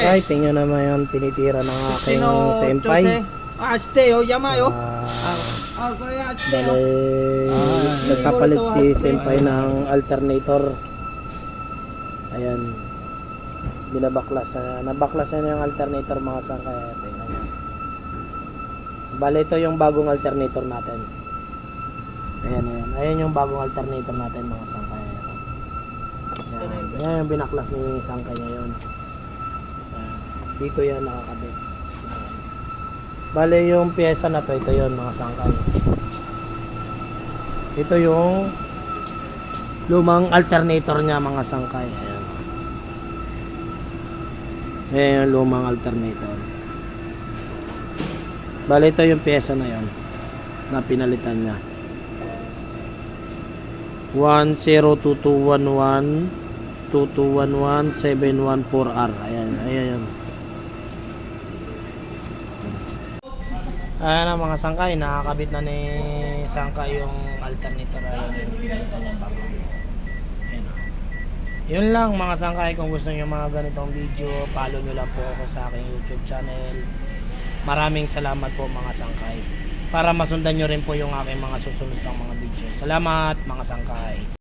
sangkay, tingnan naman yung tinitira ng aking senpai. Yama yo. Kuya Bale, nagpapalit si senpai ng alternator. Ayan. Binabaklas na. Nabaklas na yung alternator mga sangkay. Tingnan nyo. Bale, ito yung bagong alternator natin. Ayan, ayan. Ayan yung bagong alternator natin mga sangkay. Ayan. Ayan yung binaklas ni sangkay ngayon. Ayan. Dito yan nakakabit. Ayan. Bale, yung pyesa na to, ito yun mga sangkay. Ito yung lumang alternator niya mga sangkay. Ayan. Ayan yung lumang alternator. Bale, ito yung pyesa na yun na pinalitan niya. 102211-2211-714R. Ayan, ayan. Ayan na mga sangkay, nakakabit na ni sangkay yung alternator. Ayan yung pinalitan niya bago. Ayan. Yun lang mga sangkay, kung gusto niyo mga ganitong video, follow nyo lang po ako sa aking YouTube channel. Maraming salamat po mga sangkay. Para masundan nyo rin po yung aking mga susunod pang mga video. Salamat mga sangkay.